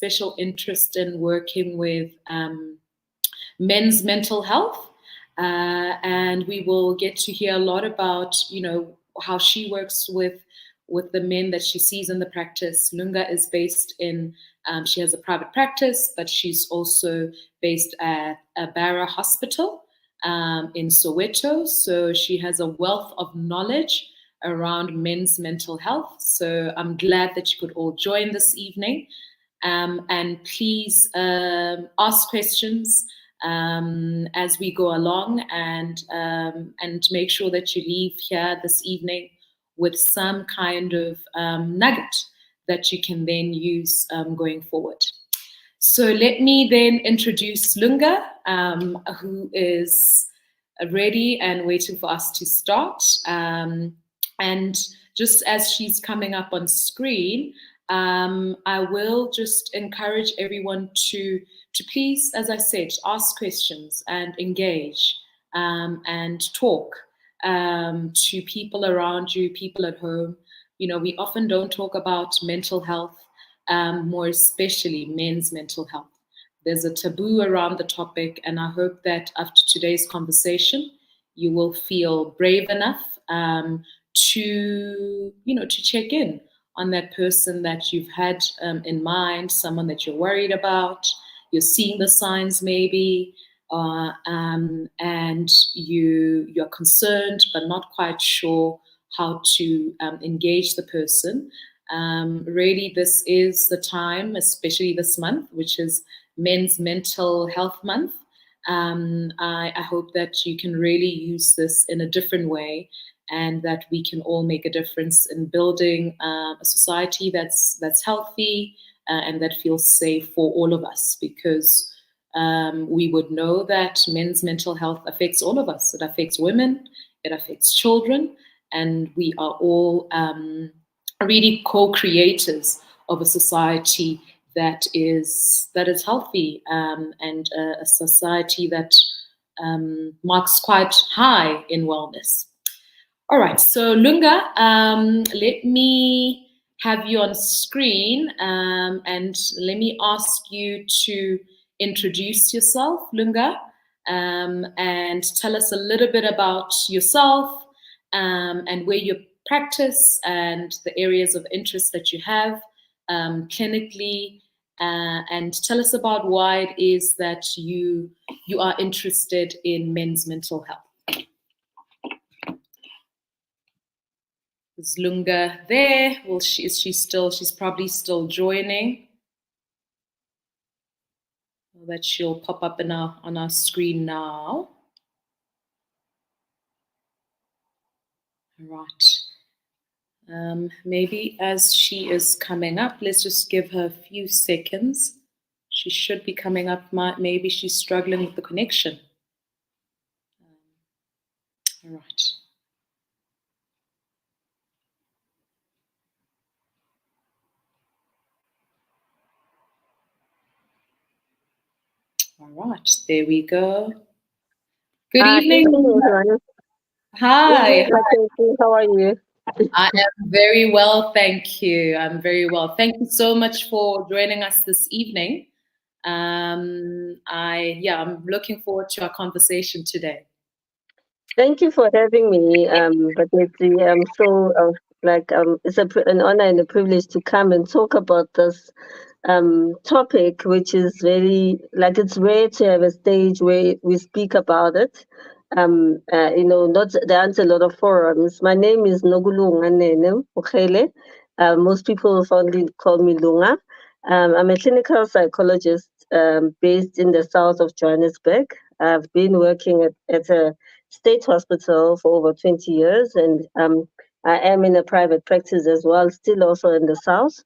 special interest in working with men's mental health. And we will get to hear a lot about, how she works with the men that she sees in the practice. Lunga is based in, she has a private practice, but she's also based at a Barra hospital in Soweto. So she has a wealth of knowledge around men's mental health. So I'm glad that you could all join this evening. And please ask questions as we go along, and make sure that you leave here this evening with some kind of nugget that you can then use going forward. So let me then introduce Lunga, who is ready and waiting for us to start. And just as she's coming up on screen, I will just encourage everyone to please, as I said, ask questions and engage and talk to people around you, people at home. We often don't talk about mental health, more especially men's mental health. There's a taboo around the topic, and I hope that after today's conversation, you will feel brave enough to check in on that person that you've had in mind, someone that you're worried about. You're seeing the signs maybe, and you're concerned but not quite sure how to engage the person. Really, this is the time, especially this month, which is Men's Mental Health Month. I hope that you can really use this in a different way, and that we can all make a difference in building a society that's healthy and that feels safe for all of us, because we would know that men's mental health affects all of us. It affects women, it affects children, and we are all really co-creators of a society that is healthy, and a society that marks quite high in wellness. All right, so Lunga, let me have you on screen, and let me ask you to introduce yourself, Lunga, and tell us a little bit about yourself, and where you practice and the areas of interest that you have clinically, and tell us about why it is that you are interested in men's mental health. Is Lunga there? Well, she's probably still joining. That she'll pop up on our screen now. All right. Maybe as she is coming up, let's just give her a few seconds. She should be coming up. Maybe she's struggling with the connection. All right. All right, there we go. Good evening. Hi. How are you? I am very well, thank you. I'm very well. Thank you so much for joining us this evening. I'm looking forward to our conversation today. Thank you for having me, Patnetsi. I'm so it's an honor and a privilege to come and talk about this topic, which is very, it's rare to have a stage where we speak about it. There aren't a lot of forums. My name is Nokulunga Nene-Mokgele. Most people fondly call me Lunga. I'm a clinical psychologist based in the south of Johannesburg. I've been working at a state hospital for over 20 years, and I am in a private practice as well, still also in the south,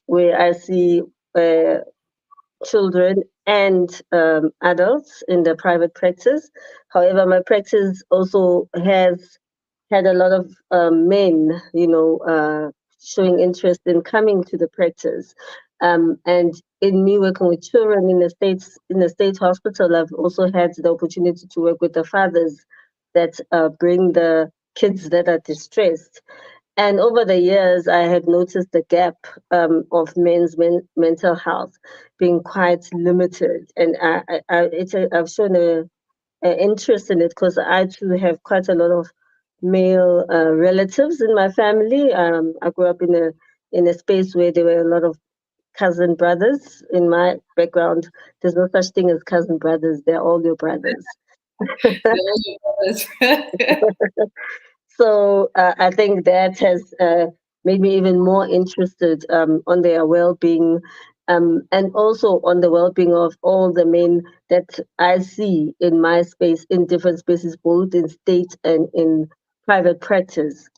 where I see children and adults in the private practice. However, my practice also has had a lot of men, showing interest in coming to the practice. And in me working with children in the state hospital, I've also had the opportunity to work with the fathers that bring the kids that are distressed. And over the years, I had noticed the gap of men's mental health being quite limited. And I've shown a interest in it because I too have quite a lot of male relatives in my family. I grew up in a space where there were a lot of cousin brothers. In my background, there's no such thing as cousin brothers. They're all your brothers. The older brothers. So I think that has made me even more interested on their well-being, and also on the well-being of all the men that I see in my space, in different spaces, both in state and in private practice,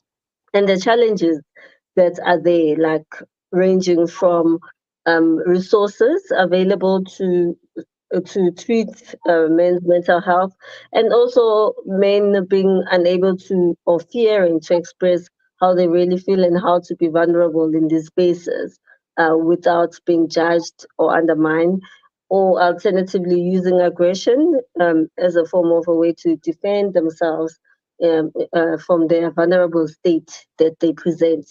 and the challenges that are there, like ranging from resources available to treat men's mental health, and also men being unable to or fearing to express how they really feel and how to be vulnerable in these spaces without being judged or undermined, or alternatively using aggression as a form of a way to defend themselves from their vulnerable state that they present.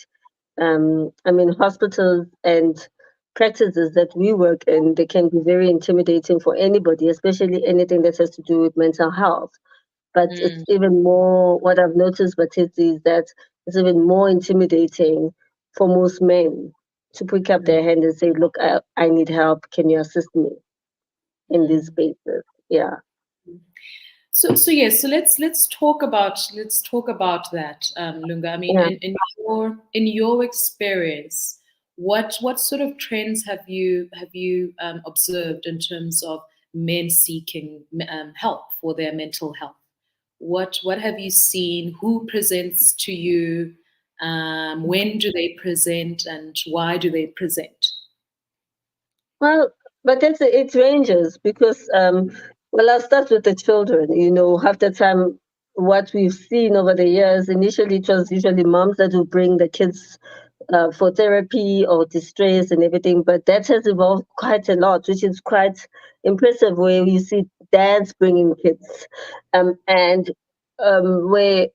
I mean, hospitals and practices that we work in, they can be very intimidating for anybody, especially anything that has to do with mental health. But it's Mm, even more, what I've noticed, Batiti, is that it's even more intimidating for most men to pick up mm, their hand and say, look, I need help. Can you assist me in these mm. spaces? Yeah. So yes, so let's talk about that, Lunga. I mean, Yeah. in your experience, what sort of trends have you observed in terms of men seeking help for their mental health? What have you seen? Who presents to you? When do they present, and why do they present? Well, but it ranges because, well, I'll start with the children. You know, half the time, what we've seen over the years, initially it was usually moms that would bring the kids for therapy or distress and everything, but that has evolved quite a lot, which is quite impressive, where you see dads bringing kids, and where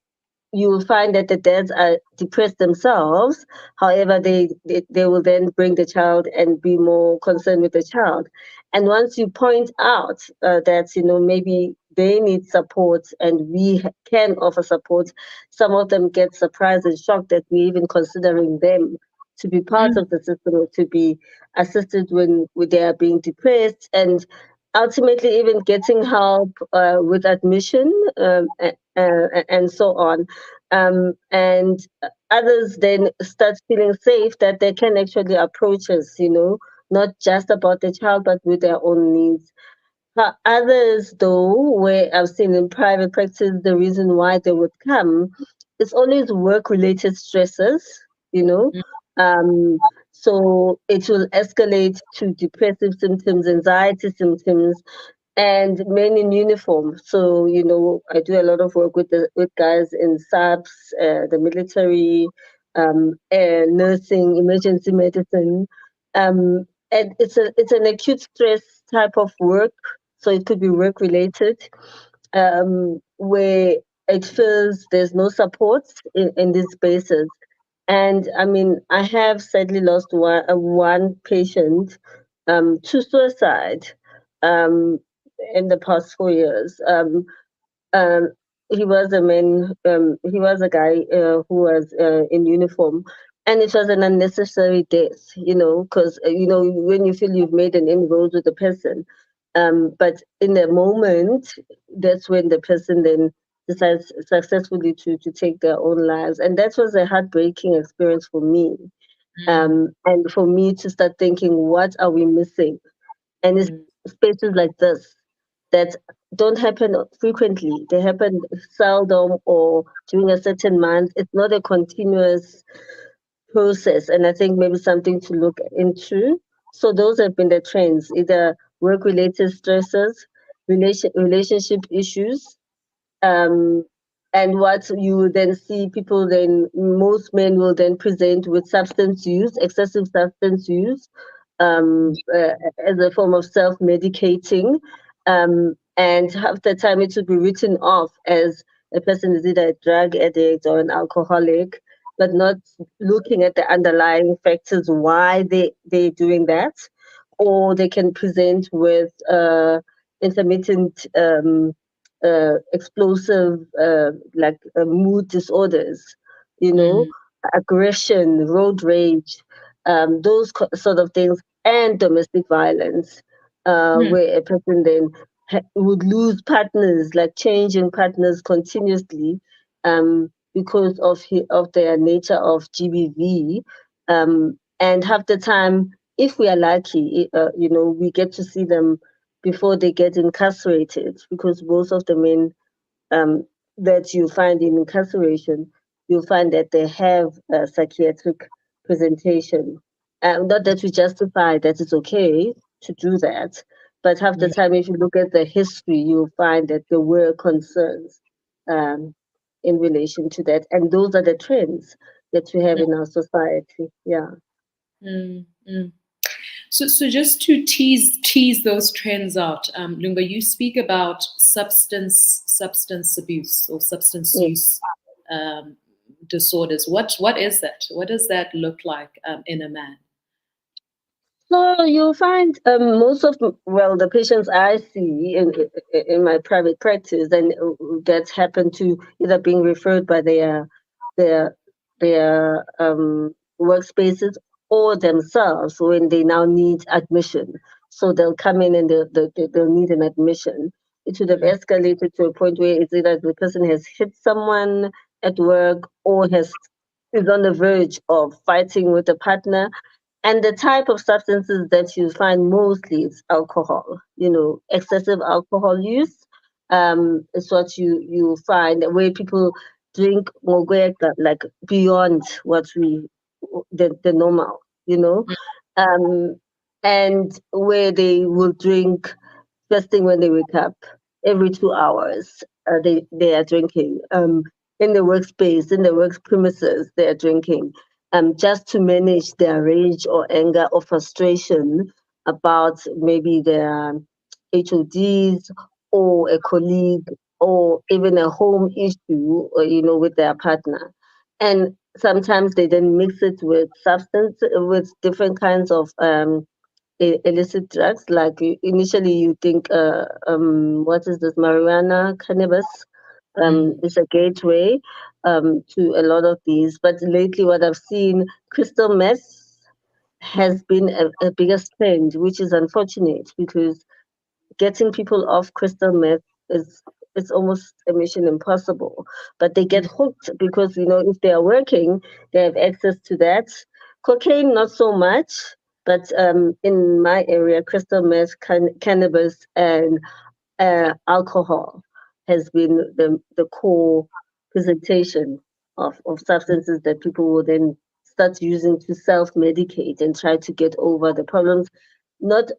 you will find that the dads are depressed themselves. However, they will then bring the child and be more concerned with the child. And once you point out that, you know, maybe they need support and we can offer support, some of them get surprised and shocked that we're even considering them to be part Mm, of the system or to be assisted when they are being depressed, and ultimately even getting help with admission, and so on. And others then start feeling safe that they can actually approach us, you know, not just about the child, but with their own needs. Others, though, where I've seen in private practice, the reason why they would come is always work-related stresses, you know. mm, Um, so it will escalate to depressive symptoms, anxiety symptoms, and men in uniform. So, you know, I do a lot of work with guys in SAPS, the military, nursing, emergency medicine, and it's an acute stress type of work. So it could be work related, where it feels there's no support in these spaces. And I mean, I have sadly lost one patient to suicide um, in the past 4 years. Um, he was a man, he was a guy who was in uniform. And it was an unnecessary death, you know, because, you know, when you feel you've made an inroad with the person, but in the moment, that's when the person then decides successfully to take their own lives. And that was a heartbreaking experience for me. mm, And for me to start thinking, what are we missing? And it's mm, spaces like this that don't happen frequently. They happen seldom or during a certain month. It's not a continuous process. And I think maybe something to look into. So those have been the trends, either work-related stresses, relationship issues, um, and what you will then see, people then, most men will then present with substance use, excessive substance use, as a form of self-medicating, and half the time it should be written off as a person is either a drug addict or an alcoholic, but not looking at the underlying factors why they're doing that. Or they can present with intermittent explosive mood disorders, Mm. aggression, road rage, those sort of things, and domestic violence, Mm. where a person then would lose partners, like changing partners continuously, because of their nature of GBV. And half the time, if we are lucky, we get to see them before they get incarcerated, because most of the men um, that you find in incarceration, you'll find that they have a psychiatric presentation. Not that we justify that it's okay to do that, but half the Mm. time, if you look at the history, you'll find that there were concerns um, in relation to that. And those are the trends that we have in our society. Yeah. Mm. Mm. So just to tease those trends out, Lunga, you speak about substance abuse or substance Yes. use um, disorders. What is that? What does that look like in a man? So you'll find most of the patients I see in my private practice, and that happen to either being referred by their workspaces or themselves when they now need admission. So they'll come in and they'll need an admission. It should have Mm. escalated to a point where it's either the person has hit someone at work or is on the verge of fighting with a partner, and the type of substances that you find mostly is alcohol, excessive alcohol use. Is what you find where people drink mogweka, like beyond what the normal, you know. Um, and where they will drink first thing when they wake up, every 2 hours, they are drinking. In the workspace, in the work premises, they are drinking. Just to manage their rage or anger or frustration about maybe their HODs or a colleague or even a home issue, or, with their partner. And sometimes they then mix it with with different kinds of illicit drugs. Like initially, you think, what is this, marijuana, cannabis, Mm. is a gateway to a lot of these. But lately, what I've seen, crystal meth has been a biggest trend, which is unfortunate because getting people off crystal meth is it's almost a mission impossible. But they get Mm. hooked because if they are working, they have access to that. Cocaine, not so much, but in my area, crystal meth, cannabis, and alcohol has been the core presentation of substances that people will then start using to self-medicate and try to get over the problems. Not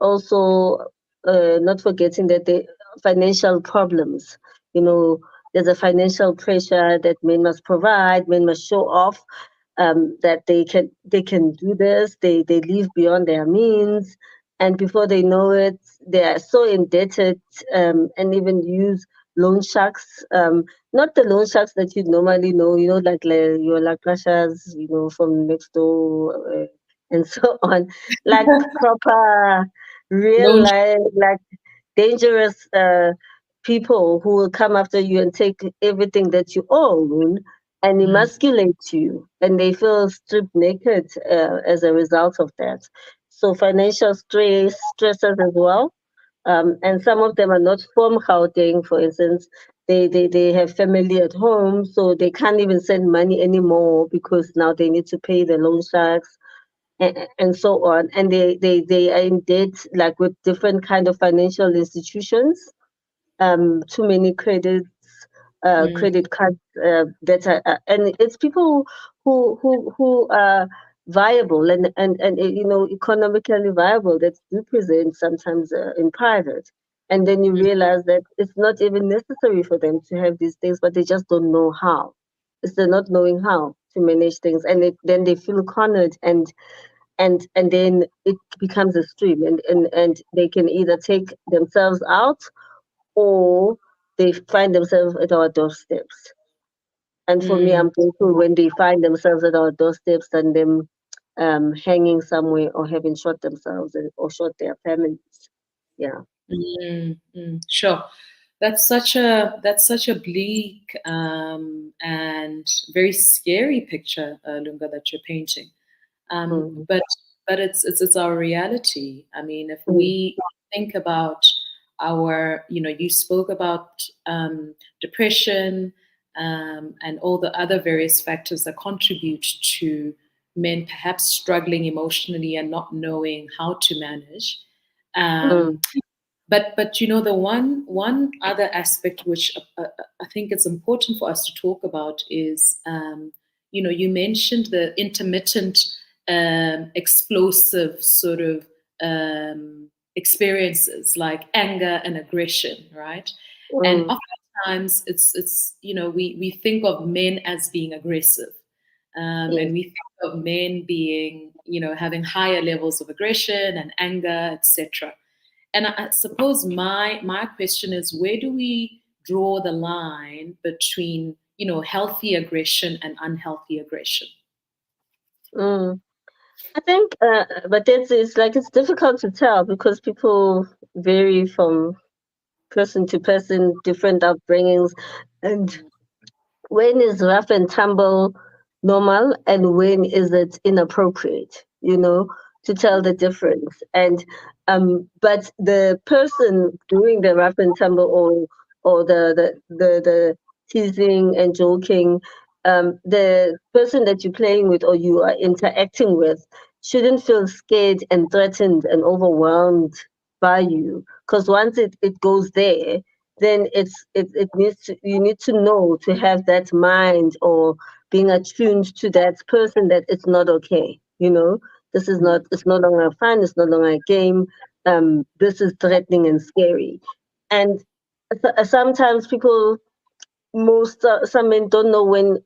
forgetting that the financial problems, you know, there's a financial pressure that men must provide, men must show off, that they can do this, they live beyond their means, and before they know it, they are so indebted, and even use loan sharks, not the loan sharks that you normally know, like your Lakrashas, from next door, and so on, like proper real Loan. life, like dangerous people who will come after you and take everything that you own and Mm. emasculate you, and they feel stripped naked as a result of that. So financial stresses as well, and some of them are not from Gauteng, for instance. They have family at home, so they can't even send money anymore because now they need to pay the loan sharks, and so on. And they are in debt, like with different kind of financial institutions, too many Mm. credit cards that are, and it's people who are viable and economically viable that do present sometimes in private, and then you Mm. realize that it's not even necessary for them to have these things, but they just don't know how. It's the not knowing how to manage things, and then they feel cornered, and then it becomes a stream, and they can either take themselves out or they find themselves at our doorsteps. And for me, Mm, I'm grateful when they find themselves at our doorsteps than them hanging somewhere or having shot themselves or shot their families. Yeah. sure. That's such a bleak and very scary picture, Lunga, that you're painting. Mm, But it's our reality. I mean, if mm, we think about our, you spoke about depression and all the other various factors that contribute to men perhaps struggling emotionally and not knowing how to manage. mm, Um, but the one other aspect which I think it's important for us to talk about is you mentioned the intermittent explosive sort of experiences like anger and aggression, right? And mm, oftentimes it's we think of men as being aggressive, and yes. we think of men being having higher levels of aggression and anger, etc. And I suppose my question is, where do we draw the line between healthy aggression and unhealthy aggression? Mm. I think, but it's like it's difficult to tell because people vary from person to person, different upbringings, and when is rough and tumble normal and when is it inappropriate, to tell the difference. And but the person doing the rough and tumble or the teasing and joking, the person that you're playing with or you are interacting with shouldn't feel scared and threatened and overwhelmed by you, because once it goes there, then it needs to, you need to know, to have that mind or being attuned to that person, that it's not okay. This is not, it's no longer fun, it's no longer a game. This is threatening and scary. And sometimes people, most some men don't know when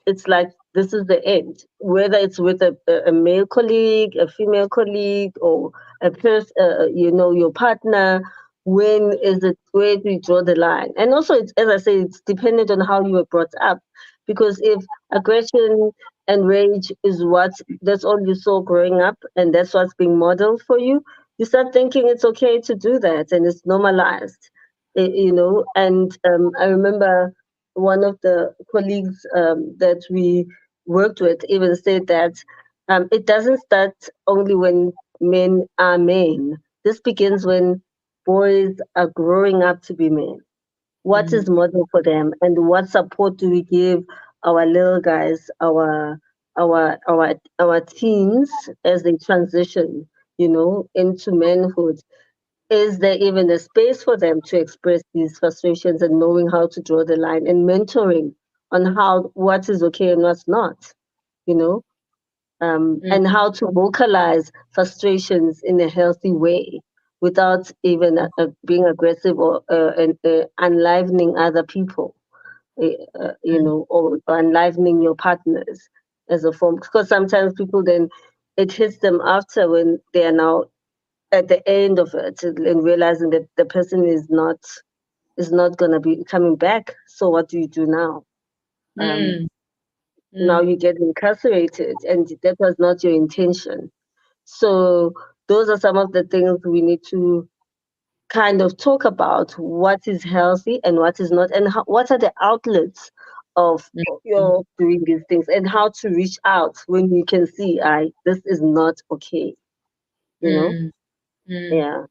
it's like this is the end, whether it's with a male colleague, a female colleague, or a person, your partner. When is it, where do you draw the line? And also, it's, as I say, it's dependent on how you were brought up, because if aggression and rage is what, that's all you saw growing up and that's what's being modeled for you, you start thinking it's okay to do that and it's normalized. And I remember one of the colleagues that we worked with even said that it doesn't start only when men are men. This begins when boys are growing up to be men. What Mm, is model for them, and what support do we give our little guys, our teens as they transition, into manhood? Is there even a space for them to express these frustrations and knowing how to draw the line and mentoring on how, what is okay and what's not, you know, mm, and how to vocalize frustrations in a healthy way without even being aggressive or enlivening other people, or enlivening your partners as a form. Because sometimes people then, it hits them after when they are now at the end of it and realizing that the person is not going to be coming back. So what do you do now? Um, mm, Now mm, you get incarcerated, and that was not your intention. So those are some of the things we need to kind of talk about: what is healthy and what is not, and what are the outlets of mm, your doing these things, and how to reach out when you can see, I this is not okay. You know, mm, mm. yeah.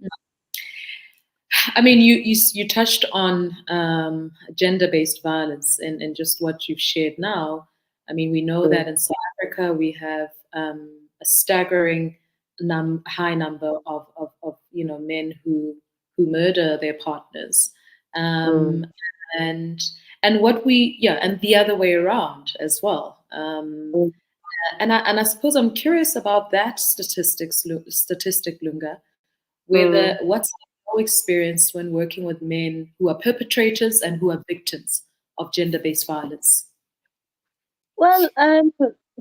I mean, you touched on gender-based violence and just what you've shared now. I mean, we know Mm, that in South Africa we have a staggering high number of men who murder their partners, mm, um, and what we and the other way around as well. mm, And I suppose I'm curious about that statistic, Lunga, whether mm. what's your experience when working with men who are perpetrators and who are victims of gender-based violence? Well,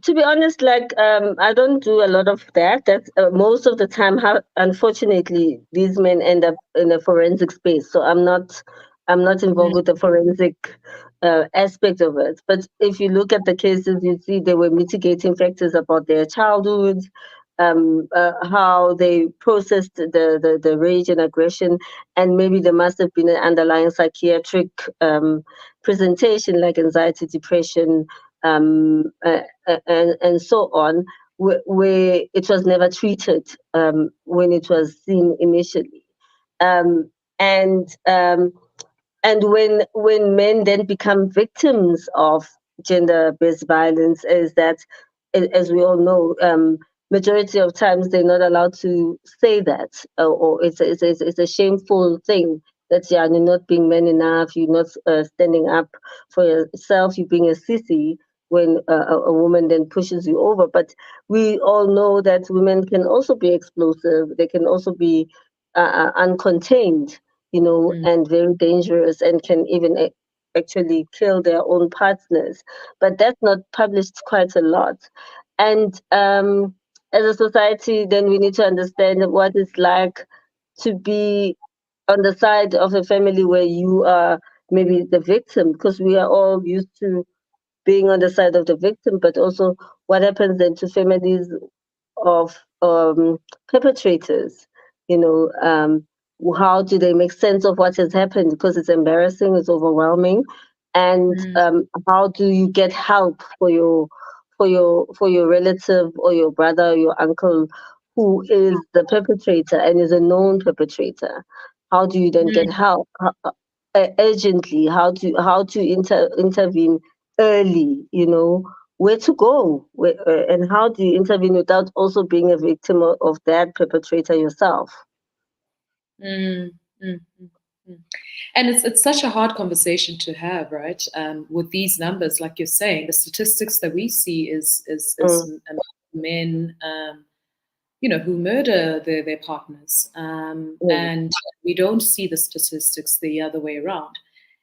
to be honest, like I don't do a lot of that. That's most of the time. How unfortunately these men end up in a forensic space. So I'm not involved with the forensic aspect of it. But if you look at the cases, you see there were mitigating factors about their childhood, how they processed the rage and aggression, and maybe there must have been an underlying psychiatric presentation like anxiety, depression, and so on, where it was never treated when it was seen initially. Um, and when men then become victims of gender-based violence, is that, as we all know, majority of times they're not allowed to say that, or it's a shameful thing that, yeah, you're not being man enough, you're not standing up for yourself, you're being a sissy when a woman then pushes you over. But we all know that women can also be explosive. They can also be uncontained, and very dangerous, and can even actually kill their own partners. But that's not published quite a lot. And as a society, then we need to understand what it's like to be on the side of a family where you are maybe the victim, because we are all used to being on the side of the victim, but also what happens then to families of perpetrators. You know, how do they make sense of what has happened? Because it's embarrassing, it's overwhelming, and how do you get help for your relative or your brother or your uncle who is the perpetrator and is a known perpetrator? How do you then get help urgently? How to intervene early? Where to go, and how do you intervene without also being a victim of that perpetrator yourself? Mm, mm, mm, mm. And it's such a hard conversation to have, right? With these numbers, like you're saying, the statistics that we see is Mm, men, who murder their partners, mm, and we don't see the statistics the other way around.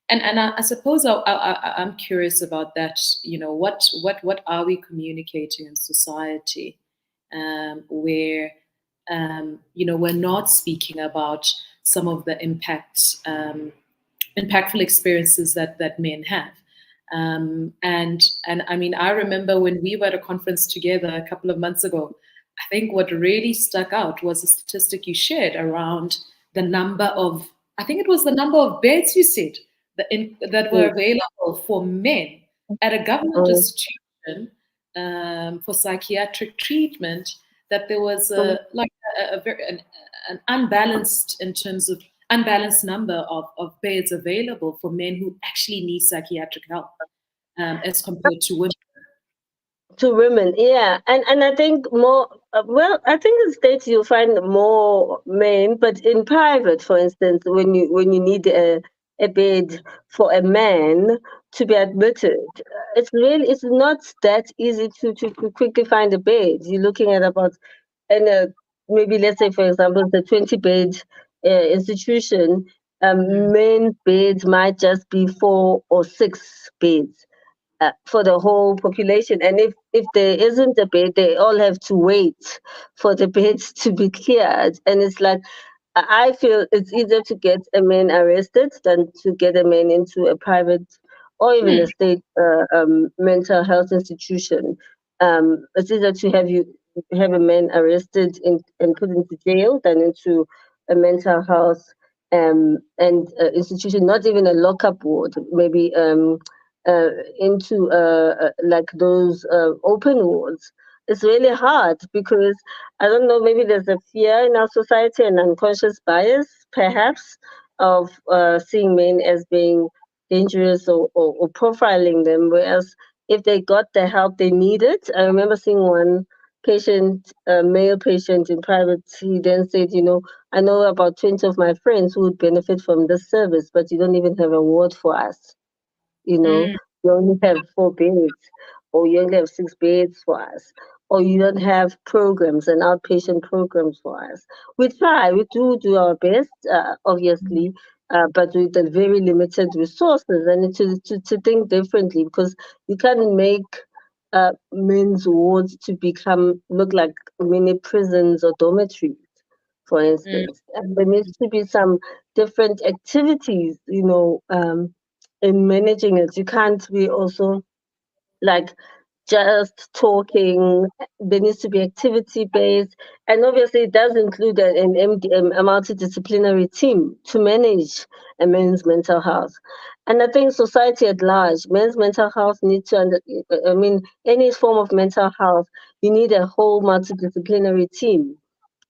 And I suppose I'm curious about that. What are we communicating in society, where we're not speaking about some of the impactful experiences that men have. And I mean, I remember when we were at a conference together a couple of months ago, I think what really stuck out was a statistic you shared around the number of, I think it was the number of beds you said that were mm, available for men at a government mm, institution for psychiatric treatment, that there was mm. a very an unbalanced in terms of unbalanced number of beds available for men who actually need psychiatric help as compared to women. To women, yeah, and I think more. Well, I think in states you'll find more men, but in private, for instance, when you need a bed for a man to be admitted, it's not that easy to quickly find a bed. You're looking at about, and maybe let's say, for example, the 20-bed institution, Mm, men's beds might just be 4 or 6 beds for the whole population. And if there isn't a bed, they all have to wait for the beds to be cleared. And it's like, I feel it's easier to get a man arrested than to get a man into a private or even mm, a state mental health institution. It's easier to have a man arrested and put into jail than into a mental health and institution, not even a lockup ward, maybe uh, into like those open wards. It's really hard because I don't know, maybe there's a fear in our society, an unconscious bias, perhaps, of seeing men as being dangerous or profiling them. Whereas if they got the help they needed, I remember seeing one patient, a male patient in private, he then said, I know about 20 of my friends who would benefit from this service, but you don't even have a ward for us. you know, mm, you only have 4 beds, or you only have 6 beds for us, or you don't have programs and outpatient programs for us. We try, we do our best, obviously, but with the very limited resources, and to think differently, because you can't make men's wards to look like mini prisons or dormitories, for mm, instance. And there needs to be some different activities, in managing it. You can't be also like just talking. There needs to be activity based, and obviously it does include an a multidisciplinary team to manage a men's mental health. And I think society at large, men's mental health needs to I mean, any form of mental health, you need a whole multidisciplinary team.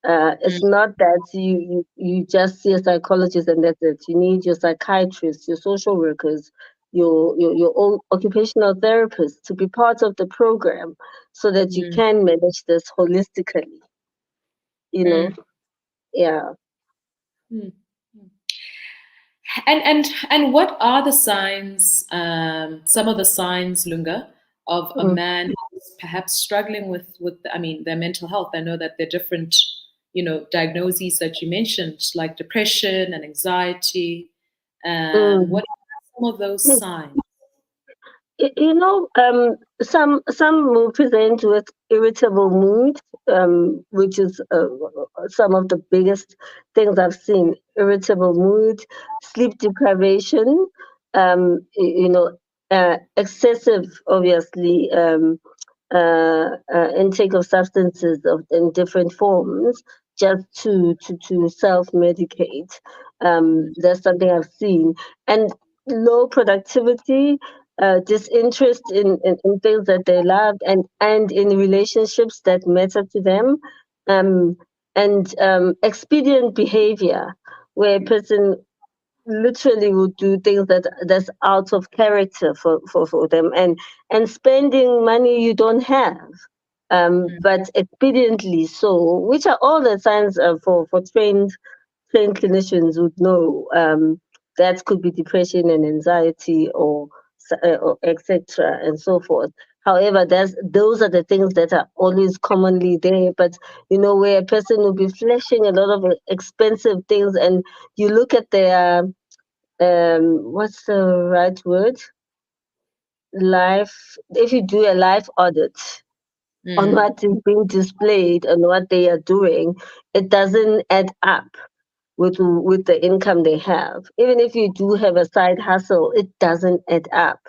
Mm, It's not that you just see a psychologist and that's it. You need your psychiatrists, your social workers, your own occupational therapists to be part of the program so that you mm, can manage this holistically, you know? mm, Yeah. mm. And what are the signs, some of the signs, Lunga, of a Mm. man who's perhaps struggling with I mean, their mental health? I know that there are different, diagnoses that you mentioned, like depression and anxiety. Mm. What are some of those signs? Some will present with irritable mood, which is some of the biggest things I've seen. Irritable mood, sleep deprivation, excessive, obviously, intake of substances in different forms just to self medicate. That's something I've seen. And low productivity, disinterest in things that they love, and in relationships that matter to them, um, and expedient behavior, where a person literally would do things that's out of character for them, and spending money you don't have, Mm, but expediently so, which are all the signs for trained clinicians would know, that could be depression and anxiety, or etc. and so forth. However, those are the things that are always commonly there. But where a person will be flashing a lot of expensive things, and you look at their, what's the right word? Life. If you do a life audit on mm, what is being displayed and what they are doing, it doesn't add up with the income they have. Even if you do have a side hustle, it doesn't add up.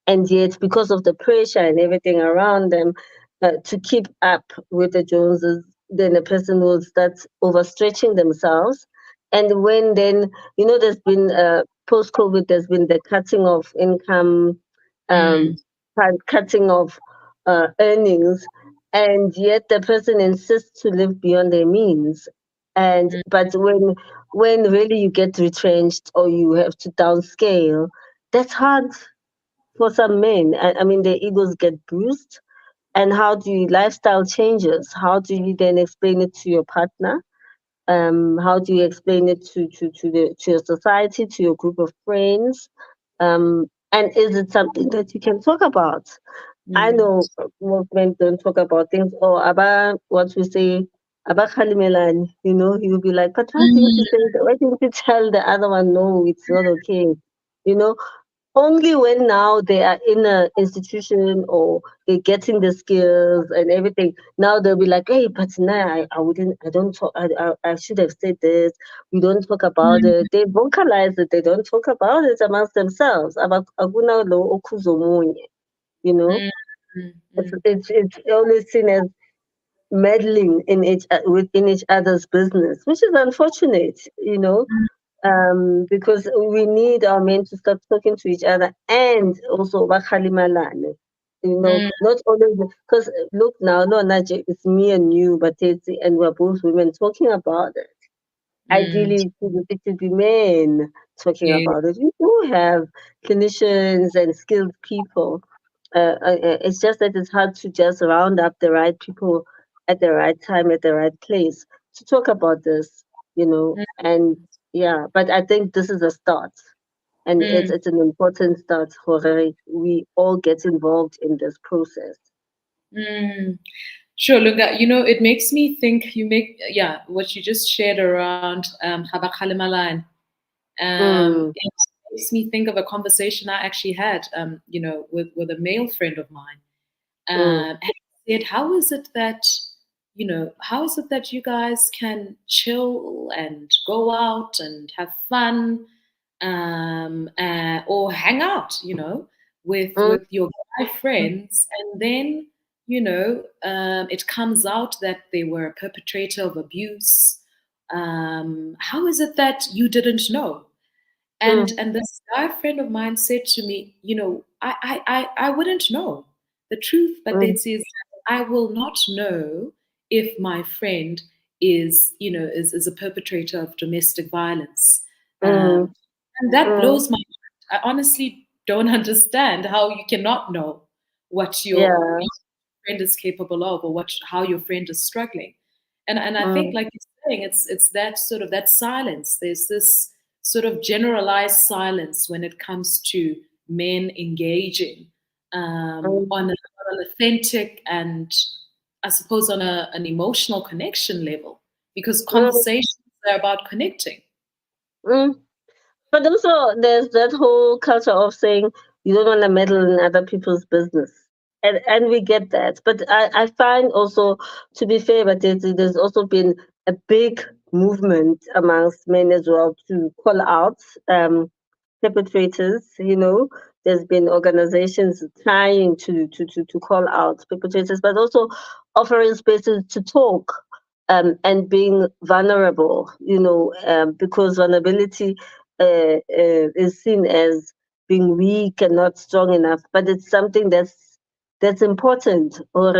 And yet, because of the pressure and everything around them, to keep up with the Joneses, then a person will start overstretching themselves. And when then, there's been, post COVID, there's been the cutting of income, mm, um, cutting of earnings, and yet the person insists to live beyond their means. And mm, but when really you get retrenched or you have to downscale, that's hard for some men. I mean, their egos get bruised. And how do you, lifestyle changes? How do you then explain it to your partner? How do you explain it to your society, to your group of friends? And is it something that you can talk about? I mm, know most men don't talk about things, or about what we say, about Khalimelan, you'll be like, but why didn't you mm, say that? Why didn't you tell the other one, no, it's not okay? You know, Only when now they are in an institution, or they're getting the skills and everything, now they'll be like, hey, but now I don't talk, I should have said this. We don't talk about mm, it. They vocalize it, they don't talk about it amongst themselves. Akuna lo okuzo munye, you know, mm, mm, it's, mm, it's, it's always seen as meddling within each other's business, which is unfortunate. Because we need our men to start talking to each other, and also bakhalimalane. mm, Not only because look now, no, Naje, it's me and you, but and we're both women talking about it. mm, Ideally, it should be men talking yeah, about it. We do have clinicians and skilled people. It's just that it's hard to just round up the right people at the right time, at the right place to talk about this. mm, And yeah, but I think this is a start, and it's mm, it's an important start for we all get involved in this process. mm. Sure, Lunga, it makes me think, yeah, what you just shared around Habak Halimalan. Mm, It makes me think of a conversation I actually had, with a male friend of mine. mm, And he said, how is it that you guys can chill and go out and have fun? or hang out, with your guy friends, and then it comes out that they were a perpetrator of abuse. How is it that you didn't know? And this guy friend of mine said to me, I wouldn't know. The truth, but they says, I will not know if my friend is a perpetrator of domestic violence. And that blows my mind. I honestly don't understand how you cannot know what your Yeah. friend is capable of, or how your friend is struggling. And I think, like you're saying, it's that sort of that silence. There's this sort of generalized silence when it comes to men engaging on an authentic and, I suppose, on an emotional connection level, because conversations are about connecting. Mm. But also, there's that whole culture of saying you don't want to meddle in other people's business, and we get that. But I find also, to be fair, but there's also been a big movement amongst men as well to call out perpetrators. There's been organizations trying to call out perpetrators, but also offering spaces to talk, and being vulnerable, because vulnerability is seen as being weak and not strong enough, but it's something that's important. Or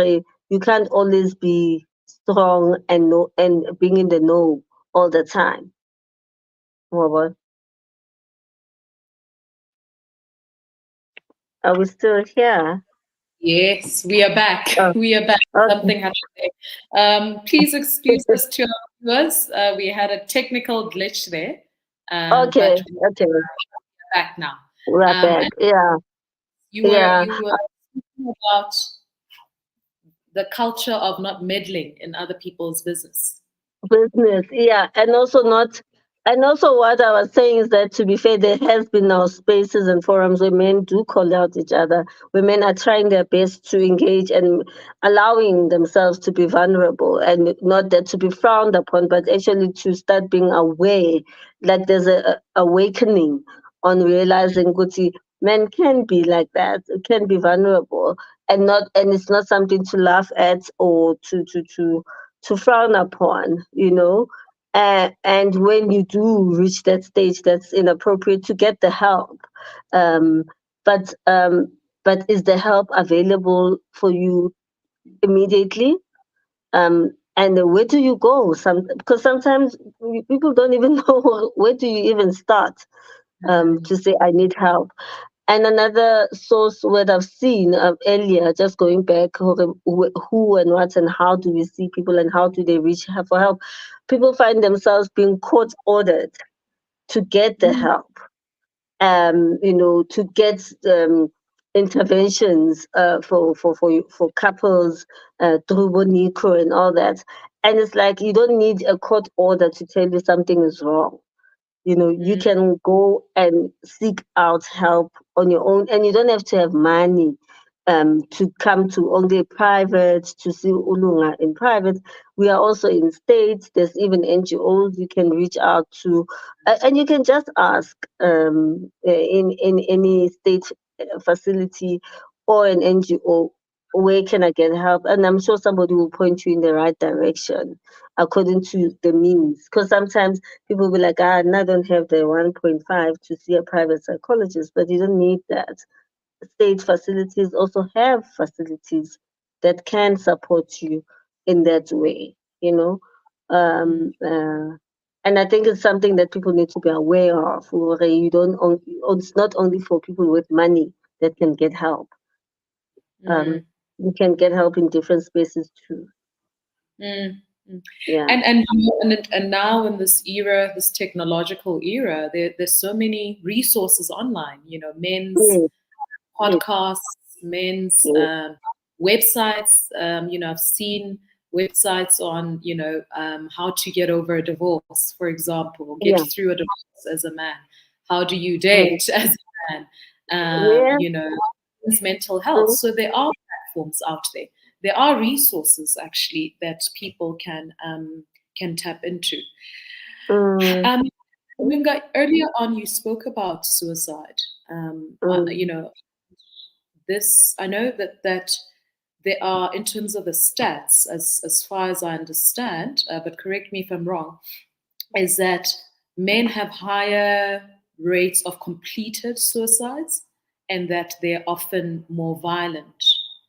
you can't always be strong and being in the know all the time. What? Are we still here? Yes, we are back. Oh, We are back. okay. Something happened there. Please excuse us to our viewers. We had a technical glitch there, Okay, but we're okay. back now. We're back. And Yeah, you were yeah. you were speaking about the culture of not meddling in other people's business. Business, yeah, and also what I was saying is that, to be fair, there has been now spaces and forums where men do call out each other, where men are trying their best to engage and allowing themselves to be vulnerable, and not that to be frowned upon, but actually to start being aware, like there's a awakening on realizing Guti, men can be like that, can be vulnerable, and it's not something to laugh at or to frown upon, and when you do reach that stage, that's inappropriate, to get the help. Um, but is the help available for you immediately? And where do you go? Because sometimes people don't even know where do you even start, to say I need help. And another source where I've seen earlier, just going back, who and what and how do we see people and how do they reach for help? People find themselves being court ordered to get the help, to get interventions for couples through Bonico and all that. And it's like you don't need a court order to tell you something is wrong. You Mm, can go and seek out help on your own, and you don't have to have money to come to only private, to see Ulunga in private. We are also in states. There's even NGOs you can reach out to, and you can just ask in any state facility or an NGO, where can I get help? And I'm sure somebody will point you in the right direction according to the means. Because sometimes people will be like, I don't have the 1.5 to see a private psychologist, but you don't need that. State facilities also have facilities that can support you in that way. mm, Um, and I think it's something that people need to be aware of. Where you don't, it's not only for people with money that can get help. mm, You can get help in different spaces too. mm, mm. Yeah. And now in this era, this technological era, there's so many resources online. Men's Yes, yes, podcasts, men's yes. websites. I've seen websites on, how to get over a divorce, for example, or get Yeah. through a divorce as a man. How do you Mm. date as a man? Yeah. Men's mental health. Mm. So there are platforms out there. There are resources actually that people can tap into. Mm. Um, Lunga, earlier on you spoke about suicide. Mm, This I know that there are, in terms of the stats, as far as I understand, but correct me if I'm wrong, is that men have higher rates of completed suicides, and that they're often more violent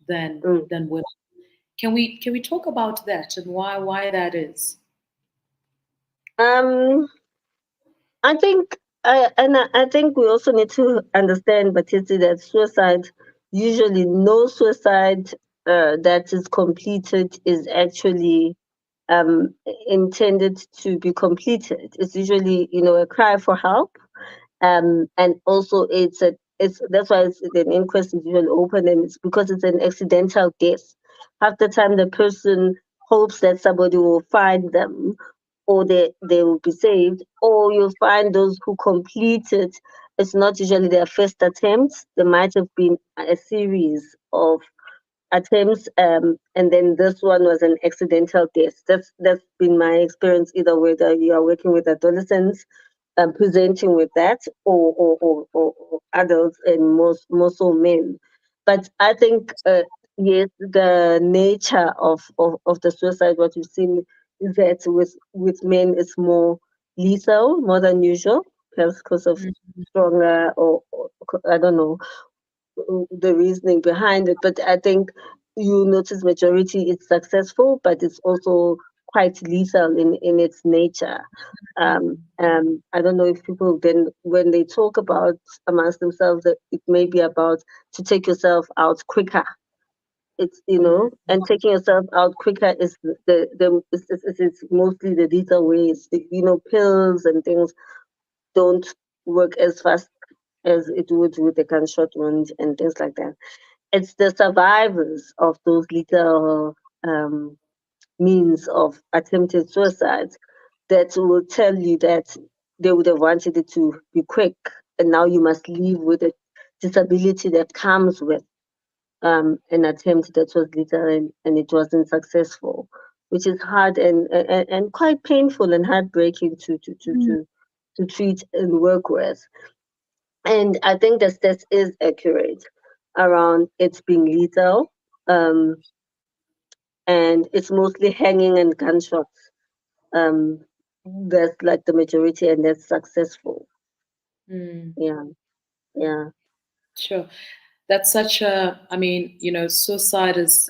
than mm. women. Can we talk about that and why that is? Um, I think, I think we also need to understand, Batiti, that suicide, usually no suicide that is completed is actually um, intended to be completed. It's usually, a cry for help. And also it's that's why the inquest is usually open, and it's because it's an accidental death. Half the time the person hopes that somebody will find them, or they will be saved, or you'll find those who complete it. It's not usually their first attempt. There might have been a series of attempts, and then this one was an accidental death. That's been my experience, either whether you are working with adolescents, presenting with that, or adults, and most so men. But I think, yes, the nature of the suicide, what we've seen is that with men it's more lethal, more than usual, perhaps because of stronger, or I don't know the reasoning behind it. But I think you notice majority it's successful, but it's also quite lethal in its nature. I don't know if people then, when they talk about amongst themselves, that it may be about to take yourself out quicker. It's, and taking yourself out quicker is it's mostly the lethal ways. Pills and things don't work as fast as it would with a gunshot wound and things like that. It's the survivors of those little means of attempted suicides that will tell you that they would have wanted it to be quick, and now you must live with the disability that comes with an attempt that was little, and it wasn't successful, which is hard, and quite painful and heartbreaking to treat and work with. And I think the stats is accurate around it's being lethal. Um, and it's mostly hanging and gunshots. That's like the majority, and that's successful. Mm, Yeah, yeah. sure. That's such a, I mean, suicide is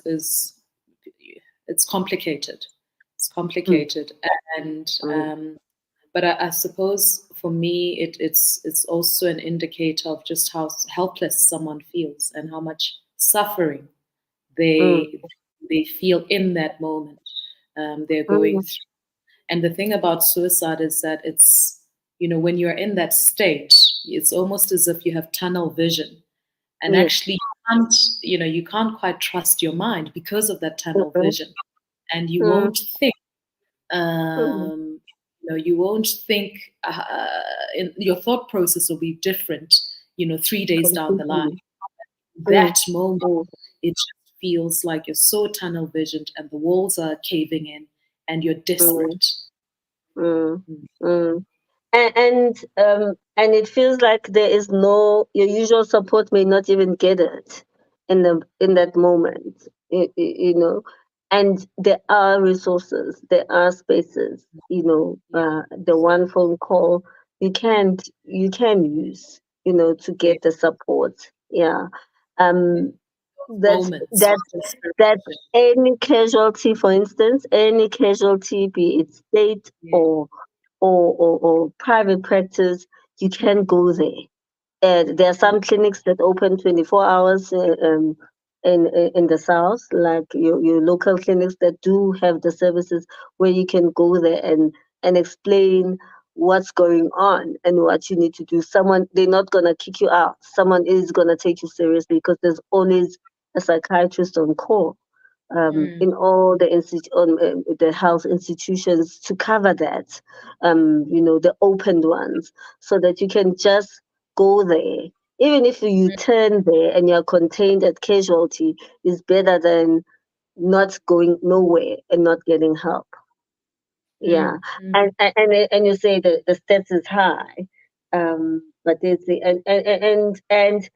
it's complicated. It's Mm, complicated, and mm, but I suppose for me, it's also an indicator of just how helpless someone feels and how much suffering mm, they they feel in that moment. They're going mm, through. And the thing about suicide is that it's, when you're in that state, it's almost as if you have tunnel vision, and yes. actually you can't quite trust your mind because of that tunnel Mm, vision, and you mm, won't think, mm, you won't think, your thought process will be different, 3 days down the line. completely. Mm, That moment, mm, it just feels like you're so tunnel visioned and the walls are caving in and you're mm, desperate. mm, mm. And it feels like there is no, your usual support may not even get it in that moment, and there are resources, there are spaces, Yeah, the one phone call you can use, to yeah. get the support. Yeah. um that's Moments of that's that desperation. any casualty, for instance, any casualty, be it state Yeah, or private practice, you can go there. And there are some clinics that open 24 hours, in the south, like your local clinics that do have the services where you can go there and explain what's going on and what you need to do. Someone, they're not gonna kick you out. Someone is gonna take you seriously, because there's always a psychiatrist on call, mm, in all the health institutions, to cover that, the opened ones, so that you can just go there. Even if you turn there and you're contained at casualty, is better than not going nowhere and not getting help. Yeah, Mm. and you say the stats is high, but it's the and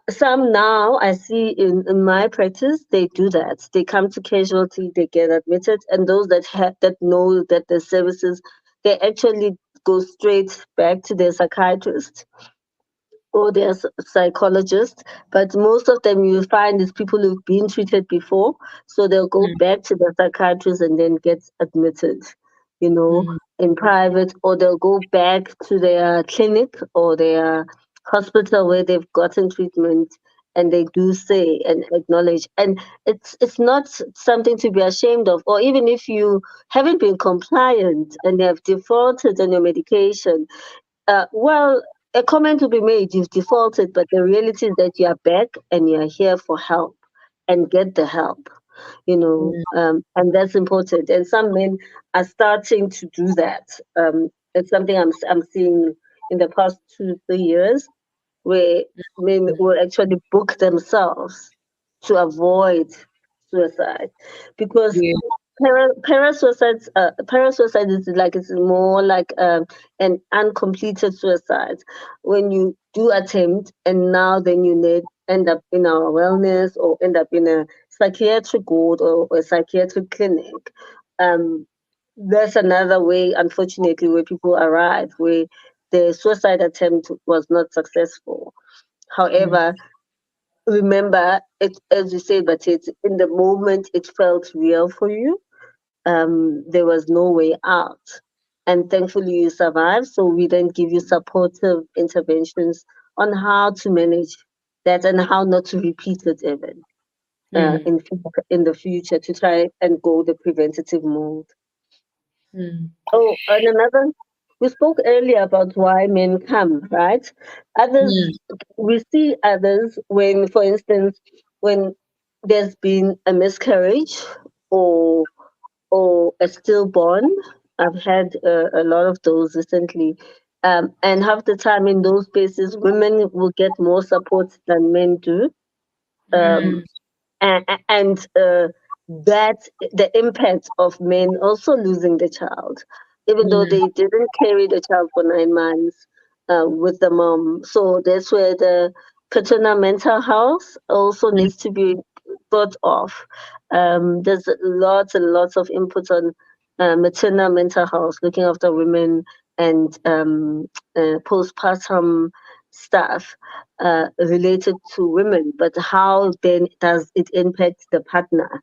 some now I see in my practice they do that. They come to casualty, they get admitted, and those that have that know that the services, they actually go straight back to their psychiatrist or their psychologist, but most of them you find is people who've been treated before, so they'll go Mm. back to the psychiatrist and then get admitted, you know, Mm. in private, or they'll go back to their clinic or their hospital where they've gotten treatment, and they do say and acknowledge, and it's not something to be ashamed of, or even if you haven't been compliant and you have defaulted on your medication, well, a comment will be made, you've defaulted, but the reality is that you are back and you are here for help and get the help, Mm. and that's important. And some men are starting to do that. It's something I'm seeing in the past 2 3 years, where men will actually book themselves to avoid suicide, because Yeah. parasuicide is like, it's more like an uncompleted suicide. When you do attempt and now then you end up in our wellness or end up in a psychiatric ward or a psychiatric clinic. Um, that's another way, unfortunately, where people arrive, where the suicide attempt was not successful. Mm. However, remember it, as you say, but it's in the moment it felt real for you. There was no way out, and thankfully you survived, so we then give you supportive interventions on how to manage that and how not to repeat it even Mm. in the future, to try and go the preventative mode. Mm. Oh, and another, we spoke earlier about why men come, right? Others, Mm. we see others when, for instance, when there's been a miscarriage or a stillborn. I've had a lot of those recently. And half the time in those spaces, women will get more support than men do. Um, Mm. and that the impact of men also losing the child, even though Mm. they didn't carry the child for 9 months with the mom. So that's where the paternal mental health also Mm. needs to be thought of. There's lots and lots of input on maternal mental health, looking after women, and postpartum stuff related to women, but how then does it impact the partner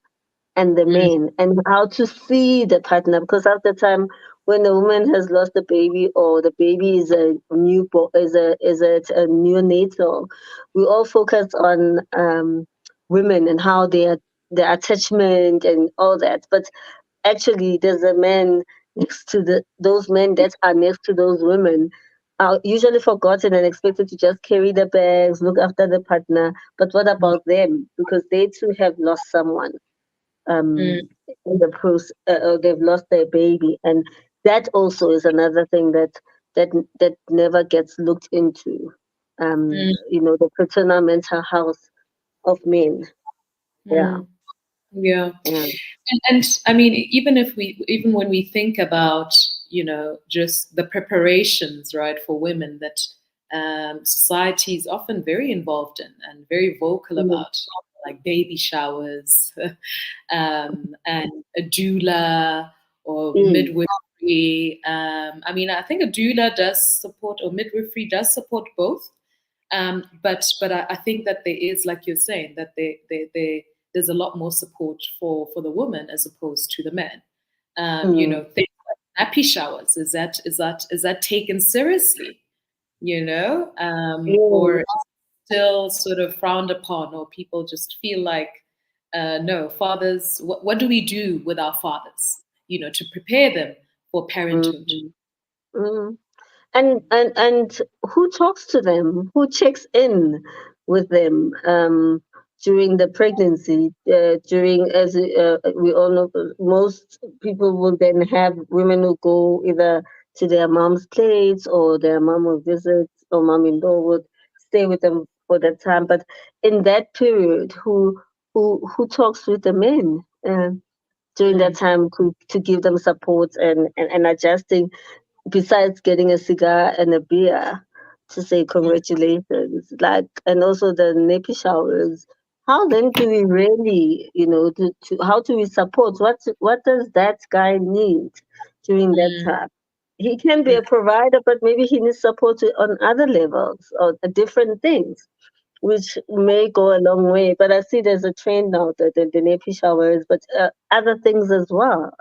and the Mm. men, and how to see the partner? Because at the time when the woman has lost the baby, or the baby is a a neonatal, we all focus on women and how they are, the attachment and all that. But actually there's a man next to those men that are next to those women are usually forgotten and expected to just carry the bags, look after the partner. But what about them? Because they too have lost someone Mm. in the process, or they've lost their baby, and that also is another thing that that never gets looked into. Mm. The paternal mental health of men. Yeah, Mm. Yeah. yeah. And I mean, even when we think about, just the preparations, right, for women that society is often very involved in and very vocal Mm, about, like baby showers, and a doula or mm, midwifery. I mean, I think a doula does support, or midwifery does support both. But I think that there is, like you're saying, that there's a lot more support for the woman as opposed to the man. mm, Things like nappy showers, is that taken seriously? Or mm, still sort of frowned upon, or people just feel like, no, fathers. What do we do with our fathers? To prepare them for mm, parenthood. mm. And who talks to them? Who checks in with them during the pregnancy? During, as we all know, most people will then have women who go either to their mom's place, or their mom will visit, or mom-in-law would stay with them for that time. But in that period, who talks with the men? during that mm, time to give them support and adjusting, besides getting a cigar and a beer to say mm, congratulations, like, and also the nappy showers. How then do we really, how do we support? What does that guy need during that mm, time? He can be mm, a provider, but maybe he needs support on other levels or different things, which may go a long way. But I see there's a trend now that the nappy showers, but other things as well,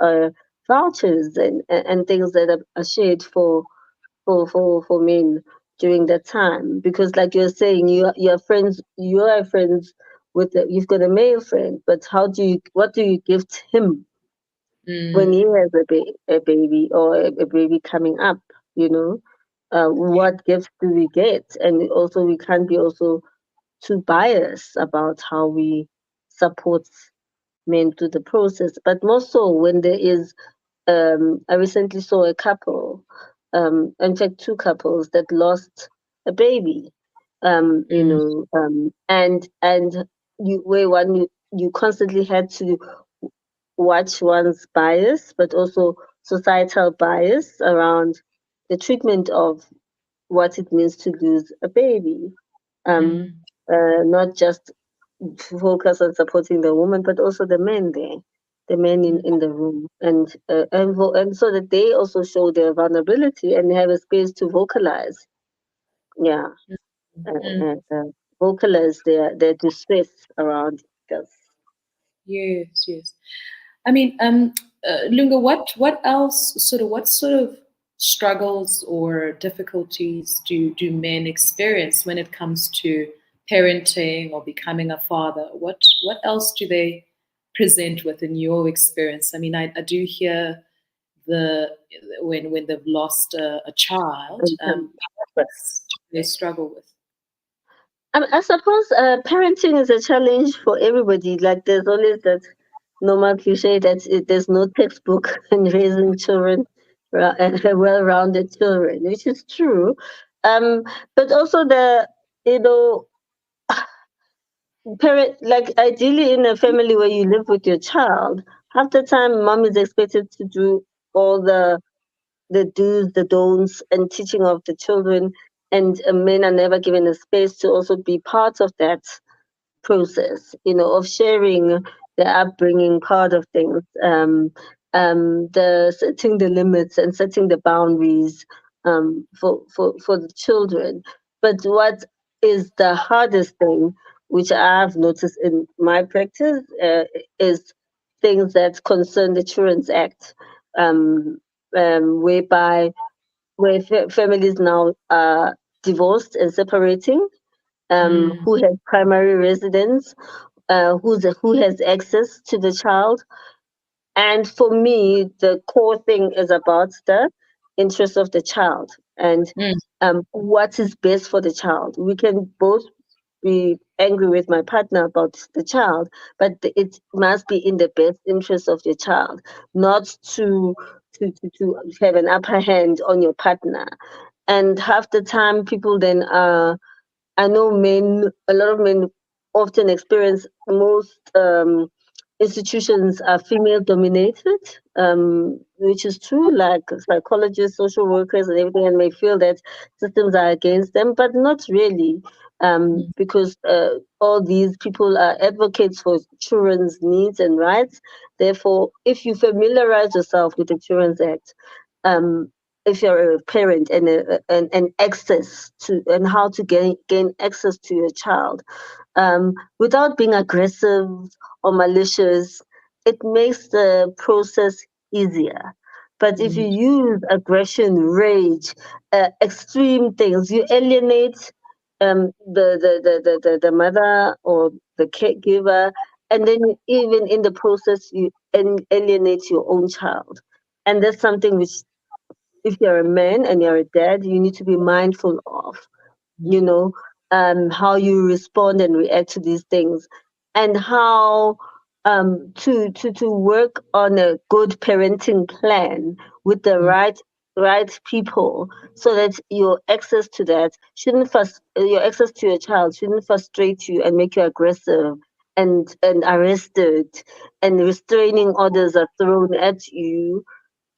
vouchers and things that are shared for men during that time. Because, like you're saying, you are friends with you've got a male friend, but what do you gift him when he mm. has a baby or a baby coming up? You know, Yeah. what gifts do we get? And also, we can't be also too biased about how we support men through the process, but more so when there is. I recently saw a couple, in fact, two couples that lost a baby. Mm, And where you constantly had to watch one's bias, but also societal bias around the treatment of what it means to lose a baby. Um, mm, Not just focus on supporting the woman, but also the men there, the men mm, in the room, and so that they also show their vulnerability and have a space to vocalize. Yeah, mm, uh, mm. uh, uh, vocalize their distress around this. Yes, yes. I mean, Lunga, what sort of struggles or difficulties do men experience when it comes to parenting or becoming a father? What else do they present with in your experience? I mean, I do hear the when they've lost a child, what But else do they struggle with? I suppose parenting is a challenge for everybody. Like there's always that normal cliche that there's no textbook in raising children, well-rounded children, which is true. Um, but also you know, parent, like ideally in a family where you live with your child, half the time mom is expected to do all the do's, the don'ts, and teaching of the children, and men are never given a space to also be part of that process, of sharing the upbringing part of things, the setting the limits and setting the boundaries for the children. But what is the hardest thing, which I've noticed in my practice, is things that concern the Children's Act, um, whereby where families now are divorced and separating, Mm, who has primary residence, who has access to the child. And for me, the core thing is about the interest of the child and mm, what is best for the child. We can both be angry with my partner about the child, but it must be in the best interest of the child, not to have an upper hand on your partner. And half the time, people then I know a lot of men often experience most institutions are female dominated, which is true, like psychologists, social workers, and everything, and may feel that systems are against them, but not really, mm, because all these people are advocates for children's needs and rights. Therefore, if you familiarize yourself with the Children's Act, um, if you're a parent and access to and how to gain access to your child without being aggressive or malicious, it makes the process easier. But if you mm, use aggression, rage, extreme things, you alienate the mother or the caregiver, and then even in the process, you alienate your own child. And that's something which, if you're a man and you're a dad, you need to be mindful of, you mm, know, how you respond and react to these things, and how to work on a good parenting plan with the mm, right people, so that your access to your child shouldn't frustrate you and make you aggressive and arrested, and restraining orders are thrown at you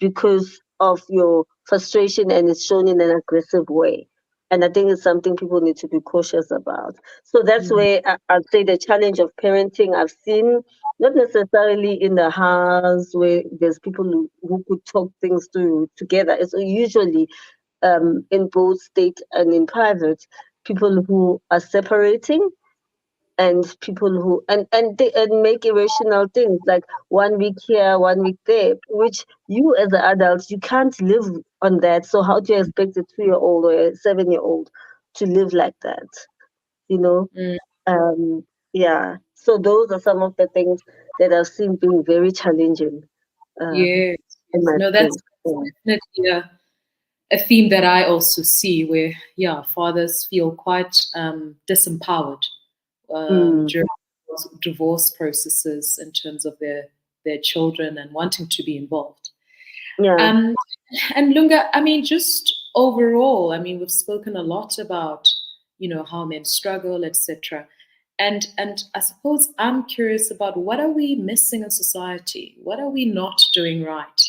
because of your frustration, and it's shown in an aggressive way. And I think it's something people need to be cautious about. So that's Mm, where I'd say the challenge of parenting I've seen, not necessarily in the house where there's people who could talk things through together. It's usually in both state and in private, people who are separating, and people who and make irrational things like 1 week here, 1 week there, which you as an adult you can't live on that. So how do you expect a 2-year old or a 7-year old to live like that? You know, mm, um, yeah. So those are some of the things that I've seen being very challenging yes, in yes. my No, space. that's definitely a theme that I also see where, yeah, fathers feel quite disempowered Mm, during divorce processes in terms of their children and wanting to be involved. yeah. Um, and Lunga, I mean, just overall, I mean, we've spoken a lot about, how men struggle, etc. And I suppose I'm curious about what are we missing in society? What are we not doing right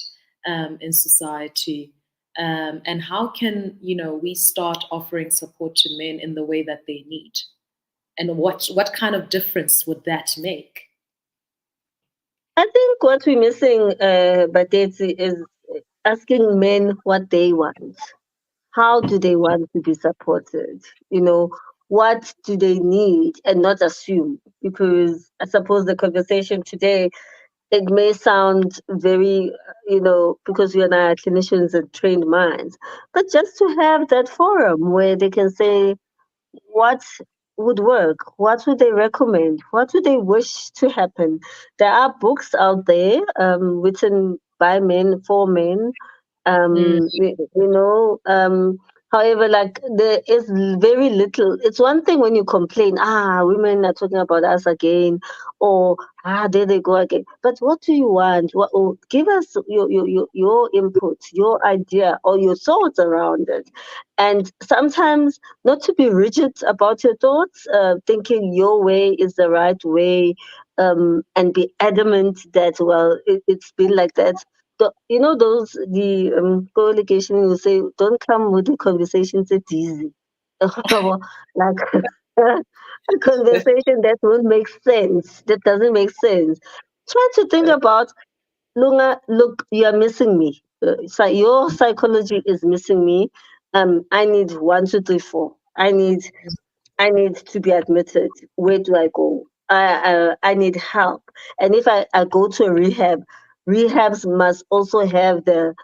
in society? And how can, we start offering support to men in the way that they need? And what kind of difference would that make? I think what we're missing, but is asking men what they want. How do they want to be supported? You know, what do they need, and not assume? Because I suppose the conversation today, it may sound very, because you and I are clinicians and trained minds, but just to have that forum where they can say, what would work? What would they recommend? What would they wish to happen? There are books out there written by men for men. Mm, However, like there is very little. It's one thing when you complain, women are talking about us again, or there they go again. But what do you want? Give us your input, your idea, or your thoughts around it. And sometimes not to be rigid about your thoughts, thinking your way is the right way, and be adamant that, well, it's been like that. Those, the co-education will say, don't come with the conversations it's easy. Like a conversation that won't make sense, that doesn't make sense. Try to think about, Lunga, look, you are missing me. So your psychology is missing me. I need one, two, three, four. I need to be admitted. Where do I go? I need help. And if I go to a rehab, rehabs must also have the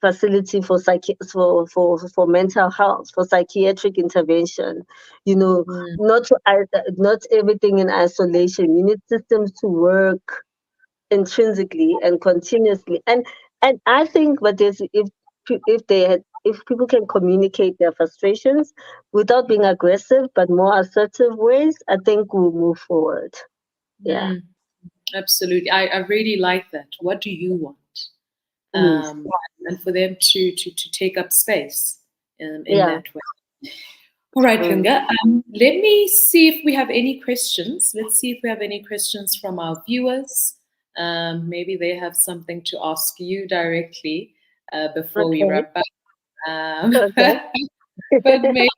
facility for mental health, for psychiatric intervention. You know, mm, not everything in isolation. You need systems to work intrinsically and continuously. And I think, but there's if people can communicate their frustrations without being aggressive but more assertive ways, I think we'll move forward. Yeah. mm. Absolutely. I really like that. What do you want? Yes. Um, and for them to take up space in Yeah. that way. All right, Mm. Lunga. Let me see if we have any questions. Let's see if we have any questions from our viewers. Maybe they have something to ask you directly before we Okay. wrap up. Okay. But maybe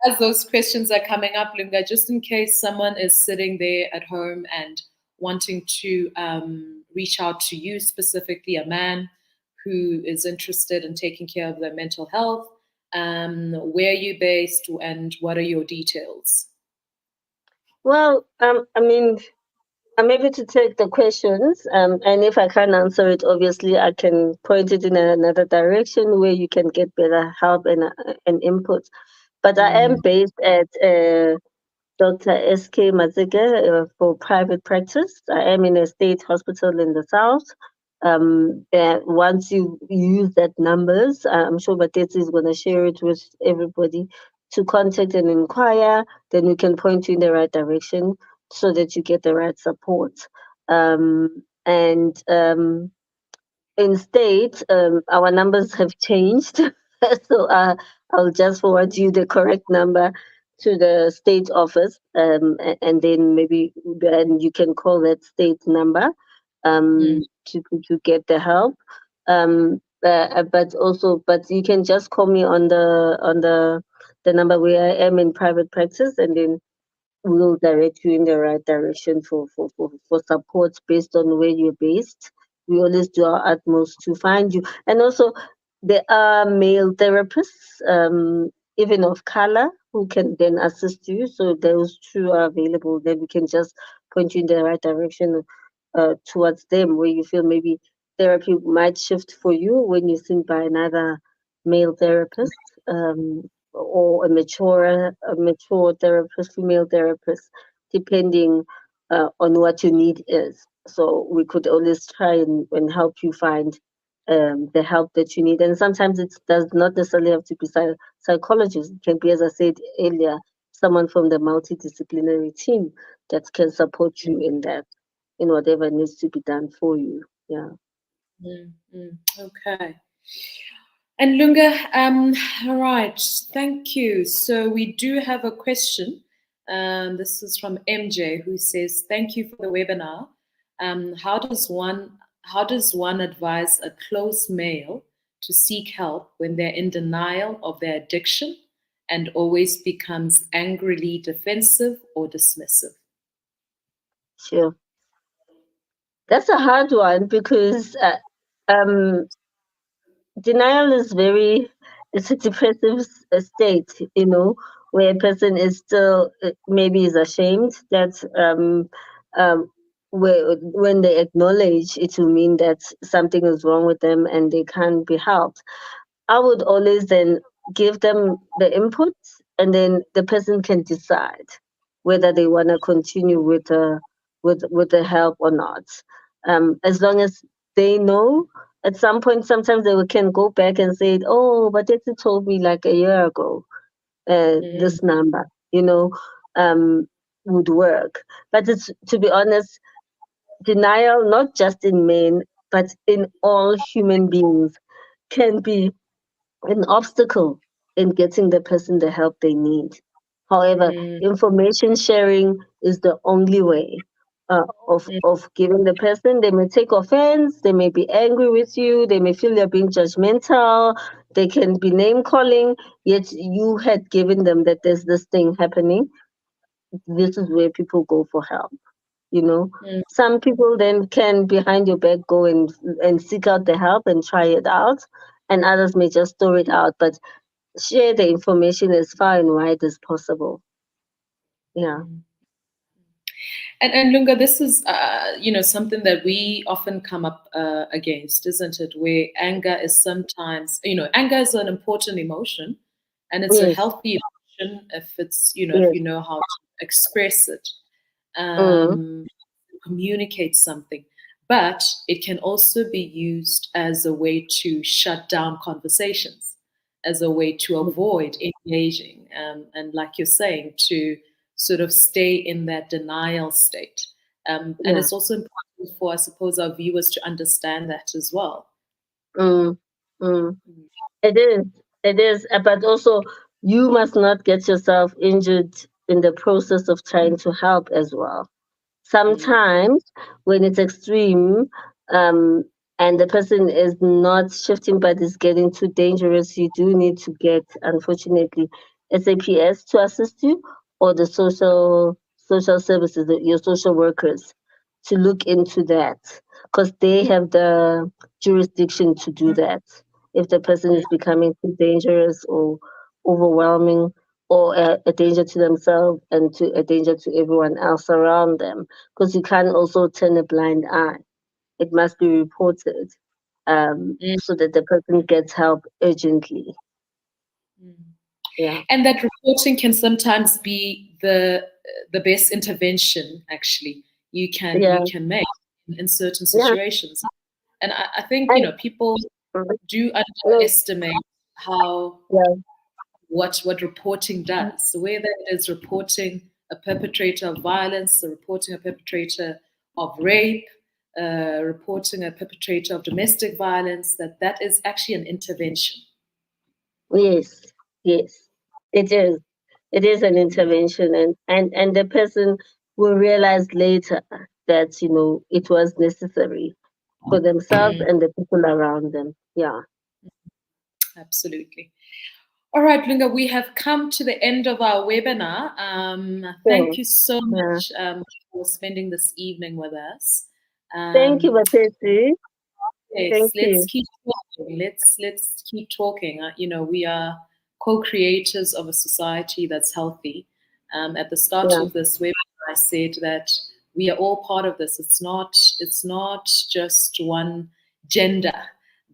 as those questions are coming up, Lunga, just in case someone is sitting there at home and wanting to reach out to you specifically, a man who is interested in taking care of their mental health, where are you based and what are your details? Well, I mean, I'm able to take the questions, and if I can't answer it, obviously I can point it in another direction where you can get better help and input. But I am Mm, based at Dr. S.K. Mazige for private practice. I am in a state hospital in the south. Once you use that numbers, I'm sure Batesi is going to share it with everybody to contact and inquire. Then we can point you in the right direction so that you get the right support. And in state, our numbers have changed. So I'll just forward you the correct number. to the state office, and then maybe then you can call that state number to get the help. But you can just call me on the number where I am in private practice, and then we'll direct you in the right direction for support based on where you're based. We always do our utmost to find you. And also, there are male therapists, even of color, who can then assist you. So those two are available. Then we can just point you in the right direction towards them, where you feel maybe therapy might shift for you when you're seen by another male therapist. Or a mature therapist, female therapist, depending on what your need is. So we could always try and help you find the help that you need. And sometimes it does not necessarily have to be psychologist. It can be, as I said earlier, someone from the multidisciplinary team that can support you in that, in whatever needs to be done for you. Yeah. Okay. And Lunga, all right, thank you. So we do have a question. This is from MJ, who says, "Thank you for the webinar. How does one advise a close male to seek help when they're in denial of their addiction and always becomes angrily defensive or dismissive?" Sure. That's a hard one because denial is it's a depressive state, where a person is still maybe is ashamed that when they acknowledge, it will mean that something is wrong with them and they can't be helped. I would always then give them the input, and then the person can decide whether they want to continue with the help or not. As long as they know, at some point, sometimes they can go back and say, "Oh, but they told me like a year ago, this number, um, would work." But it's, to be honest, denial, not just in men, but in all human beings, can be an obstacle in getting the person the help they need. However, information sharing is the only way of giving the person. They may take offense, they may be angry with you, they may feel you're being judgmental, they can be name calling, yet you had given them that there's this thing happening. This is where people go for help. you know some people then can behind your back go and seek out the help and try it out, and others may just store it out, but share the information as far and wide as possible. Yeah. And Lunga, this is something that we often come up against, isn't it? Where anger is sometimes, anger is an important emotion, and it's a Yes. healthy emotion if it's if Yes. you know how to express it, Mm. communicate something. But it can also be used as a way to shut down conversations, as a way to avoid engaging, and like you're saying, to sort of stay in that denial state. And Yeah. it's also important for, I suppose, our viewers to understand that as well. Mm. Mm. It is. It is. But also, you must not get yourself injured in the process of trying to help as well. Sometimes when it's extreme, um, and the person is not shifting but is getting too dangerous, you do need to get, unfortunately, SAPS to assist you, or the social services, your social workers, to look into that, because they have the jurisdiction to do that. If the person is becoming too dangerous or overwhelming, or a danger to themselves and to a danger to everyone else around them, because you can't also turn a blind eye. It must be reported, so that the person gets help urgently. Yeah. And that reporting can sometimes be the best intervention, actually, you Yeah. can make in certain Yeah. situations. And I think And people do no, underestimate how yeah. what reporting does. So whether it is reporting a perpetrator of violence, or reporting a perpetrator of rape, reporting a perpetrator of domestic violence, that is actually an intervention. Yes. Yes. It is. It is an intervention, and the person will realize later that it was necessary for themselves and the people around them. Yeah. Absolutely. All right, Lunga, we have come to the end of our webinar. Thank So, you so yeah. much for spending this evening with us. Thank you, Batesi. Yes, Thank let's you. keep talking. Let's keep talking. We are co-creators of a society that's healthy. At the start Yeah. of this webinar, I said that we are all part of this. It's not just one gender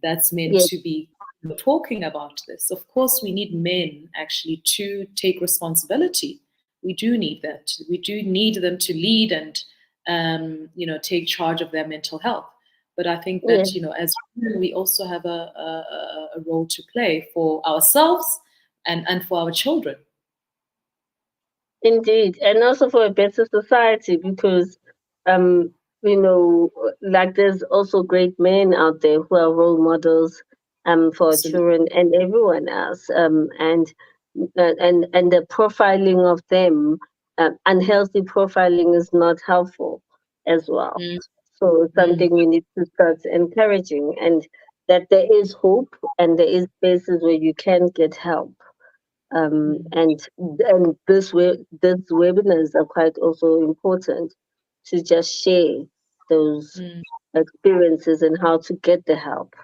that's meant Yes, to be talking about this. Of course, we need men actually to take responsibility. We do need that. We do need them to lead and take charge of their mental health. But I think yes. that, as women, we also have a role to play for ourselves and for our children. Indeed, and also for a better society, because um, like there's also great men out there who are role models for Absolutely. children and everyone else. And the profiling of them, unhealthy profiling is not helpful as well. Mm, So it's mm, something we need to start encouraging, and that there is hope and there is places where you can get help. mm, And these webinars are quite also important to just share those mm, experiences and how to get the help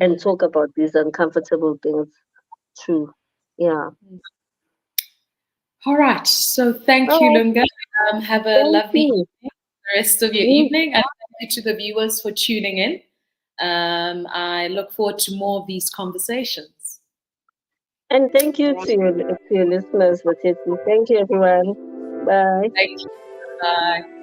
and mm. talk about these uncomfortable things too. Yeah. All right. So thank you, Oh, Lunga. Have a thank lovely you. rest of your Mm. evening. And thank you to the viewers for tuning in. I look forward to more of these conversations. And thank All you right. to your listeners, Vatiti. Thank you, everyone. Bye. Thank you. Bye.